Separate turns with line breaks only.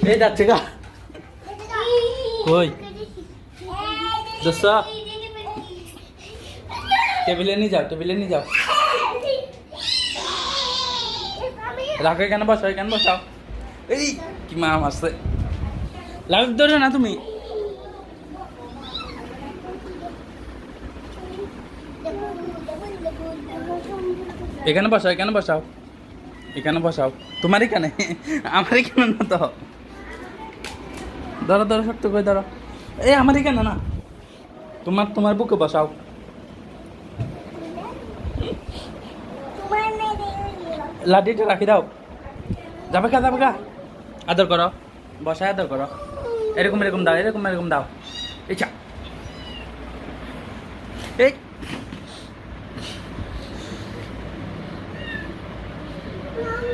এই যাচ্ছে গা কই দোস্ত টেবিলে নিয়ে যাও রাখো এখানে বসাও এই কি মাম আসছে লাইভ ধরে না তুমি এখানে বসাও তোমার এখানে আমার এখানে না তো ধরো শক্ত করে ধরো এই আমার এখানে না তোমার বুকে বসাও লাঠিটা রাখি দাও যাবে কা আদর করো বসায় আদর করো এরকম দাও এই